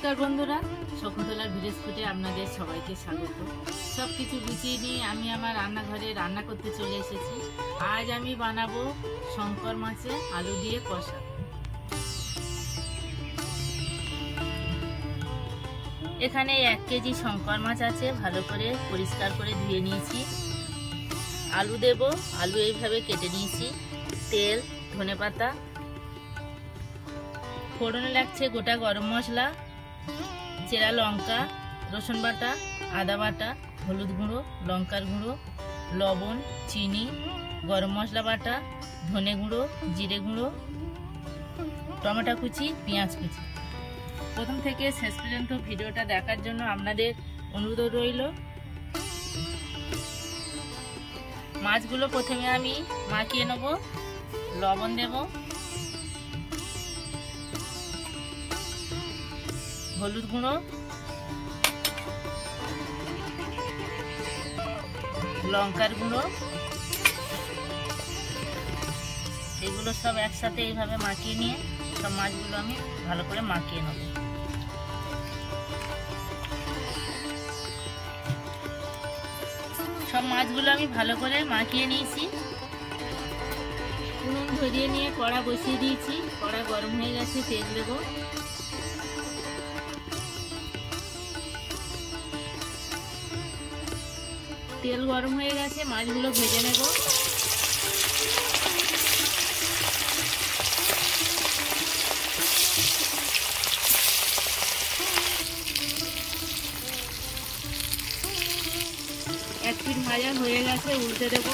নমস্কার বন্ধুরা, শকুন্তলার ভিলেজ ফুডে আপনাদের সবাইকে স্বাগত। সব কিছু গুছিয়ে নিয়ে আমি আমার রান্নাঘরে রান্না করতে চলে এসেছি। আজ আমি বানাবো শঙ্কর মাছের আলু দিয়ে কষা। এখানে 1 কেজি শঙ্কর মাছ আছে, ভালো করে পরিষ্কার করে ধুয়ে নিয়েছি। আলু দেব, আলু এইভাবে কেটে নিয়েছি। তেল, ধনেপাতা, ফোড়নে লাগছে গোটা গরম মশলা, চেরা লঙ্কা, রসুন বাটা, আদা বাটা, হলুদ গুঁড়ো, লঙ্কার গুঁড়ো, লবণ, চিনি, গরম মশলা বাটা, ধনে গুঁড়ো, জিরে গুঁড়ো, টমেটো কুচি, পেঁয়াজ কুচি। প্রথম থেকে শেষ পর্যন্ত ভিডিওটা দেখার জন্য আপনাদের অনুরোধ রইল। মাছগুলো প্রথমে আমি মাখিয়ে নেব। লবণ দেব, হলুদ গুঁড়ো, লঙ্কার গুঁড়ো, এগুলো সব একসাথে এইভাবে মাখিয়ে নিয়ে সব মাছগুলো আমি ভালো করে মাখিয়ে নেব। সব মাছগুলো আমি ভালো করে মাখিয়ে নিয়েছি। উনুন ধরিয়ে নিয়ে কড়া বসিয়ে দিয়েছি। কড়া গরম হয়ে গেছে, তেল দেব। তেল গরম হয়ে গেছে, মাছগুলো ভেজে নেব। এক পিঠ ভাজা হয়ে গেছে, উল্টে দেব।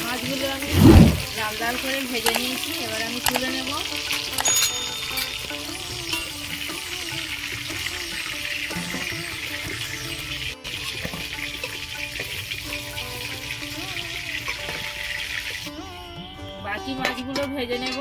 মাছগুলো আমি লাল লাল করে ভেজে নিয়েছি, এবার আমি তুলে নেব। বাকি মাছগুলো ভেজে নেব।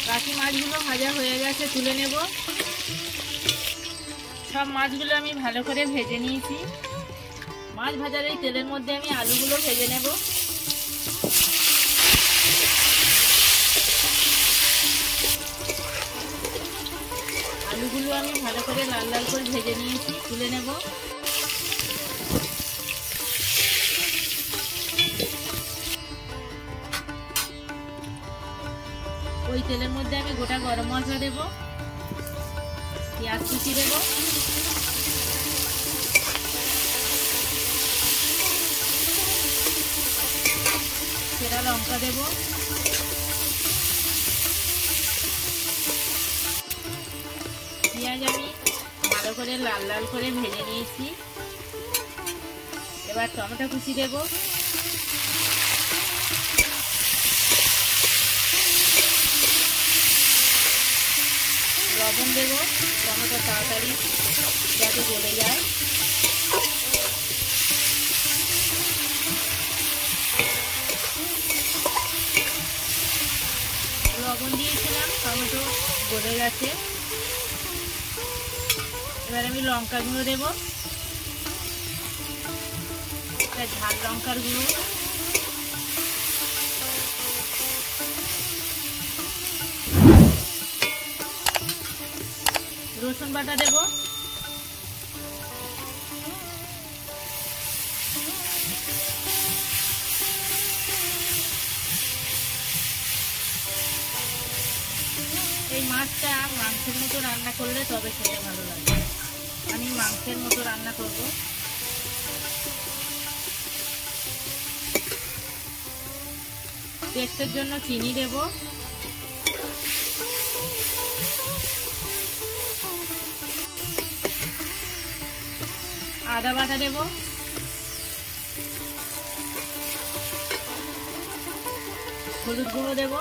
বাকি মাছগুলো ভাজা হয়ে গেছে, তুলে নেব। সব মাছগুলো আমি ভালো করে ভেজে নিয়েছি। মাছ ভাজার এই তেলের মধ্যে আমি আলুগুলো ভেজে নেব। আলুগুলো আমি ভালো করে লাল লাল করে ভেজে নিয়েছি, তুলে নেব। ওই তেলের মধ্যে আমি গোটা গরম মশলা দেব, পেঁয়াজ কুচি দেব, চেরা লঙ্কা দেব, পেঁয়াজ আমি ভালো করে লাল লাল করে ভেজে নিয়েছি। এবার টমেটো কুচি দেব, লবণ দেব, টমেটো তাড়াতাড়ি যাতে গলে যায়। লবণ দিয়েছিলাম, টমেটো গলে গেছে। এবার আমি লঙ্কা গুঁড়ো দেব, ঝাল লঙ্কার গুঁড়ো, রসুন বাটা দেব, এই মাছটা মাংসের মতো রান্না করলে তবে খেতে ভালো লাগে। আমি মাংসের মতো রান্না করব। টেস্টের জন্য চিনি দেব, আদা বাটা দেব, হলুদ গুঁড়ো দেব,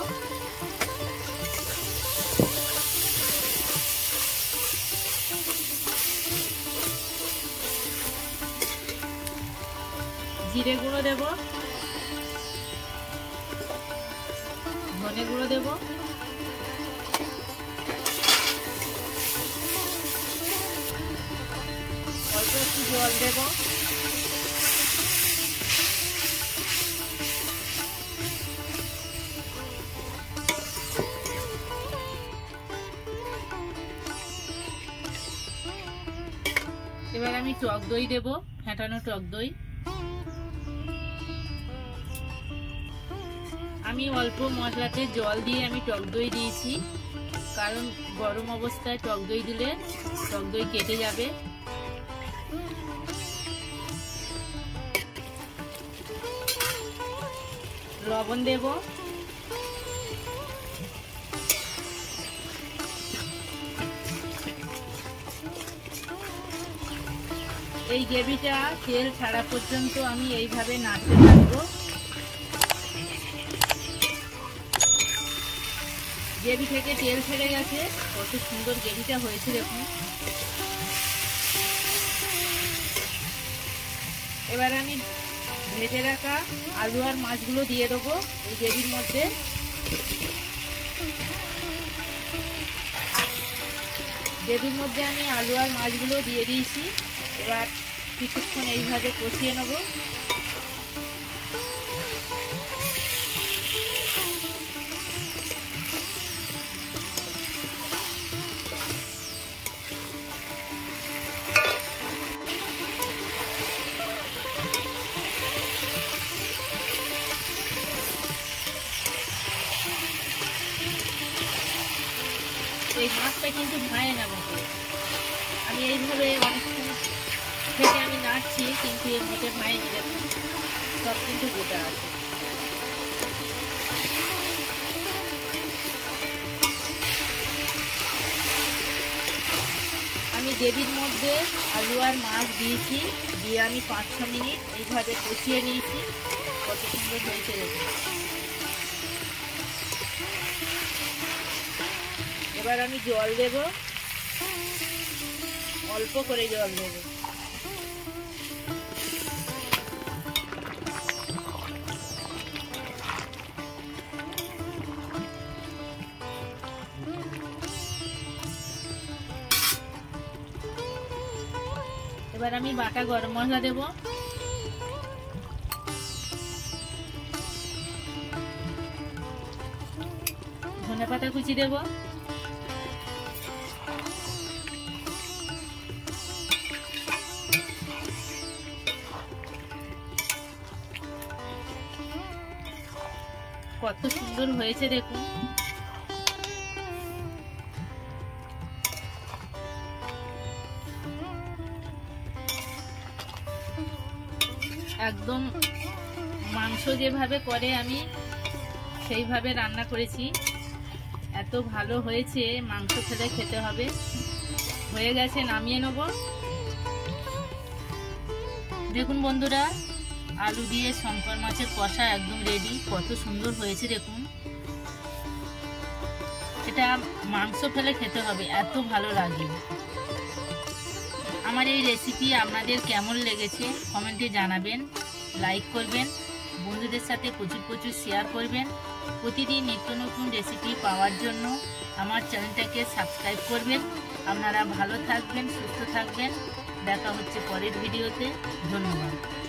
জিরে গুঁড়ো দেব, ধনে গুঁড়ো দেব, অল্প একটু জল দেব, এবার আমি টক দই দেব, ফেটানো টক দই। আমি অল্প মশলাতে জল দিয়ে আমি টক দই দিয়েছি, কারণ গরম অবস্থায় টক দই দিলে টক দই কেটে যাবে। লবণ দেব, এই গ্রেভিটা তেল ছাড়া পর্যন্ত আমি এইভাবে নাড়তে থাকবো। গ্রেভি থেকে তেল ছেড়ে গেছে, কত সুন্দর গ্রেভিটা হয়েছে দেখুন। এবার আমি ভেজে রাখা আলু আর মাছগুলো দিয়ে দেবো এই গ্রেভির মধ্যে। গ্রেভির মধ্যে আমি আলু আর মাছগুলো দিয়ে দিয়েছি। এবার কিছুক্ষণ এইভাবে কষিয়ে নেব। এই মাছটা কিন্তু ভাঙে না মতো, আমি এইভাবে অনেকক্ষণ থেকে আমি নাড়ছি, কিন্তু এর মধ্যে ভাঙেনি, দেখুন সব কিন্তু গোটা আছে। আমি গ্রেভির মধ্যে আলু আর মাছ দিয়েছি, দিয়ে আমি 5-6 মিনিট এইভাবে কষিয়ে নিয়েছি। কত সুন্দর হয়েছে দেখুন। এবার আমি জল দেব, অল্প করে জল দেব। এবার আমি বাটা গরম মশলা দেব, ধনেপাতা কুচি দেব, কত সুন্দর হয়েছে দেখুন। একদম মাংস যেভাবে করে আমি সেইভাবে রান্না করেছি, এত ভালো হয়েছে। মাংস খেলে খেতে হবে। হয়ে গেছে, নামিয়ে নেব। দেখুন বন্ধুরা, আলু দিয়ে শঙ্কর মাছের কষা একদম রেডি। কত সুন্দর হয়েছে দেখুন। এটা মাংস ফেলে খেতে হবে, এত ভালো লাগে। আমার এই রেসিপি আপনাদের কেমন লেগেছে কমেন্টে জানাবেন, লাইক করবেন, বন্ধুদের সাথে প্রচুর শেয়ার করবেন। প্রতিদিন নিত্য নতুন রেসিপি পাওয়ার জন্য আমার চ্যানেলটাকে সাবস্ক্রাইব করবেন। আপনারা ভালো থাকবেন, সুস্থ থাকবেন। দেখা হচ্ছে পরের ভিডিওতে। ধন্যবাদ।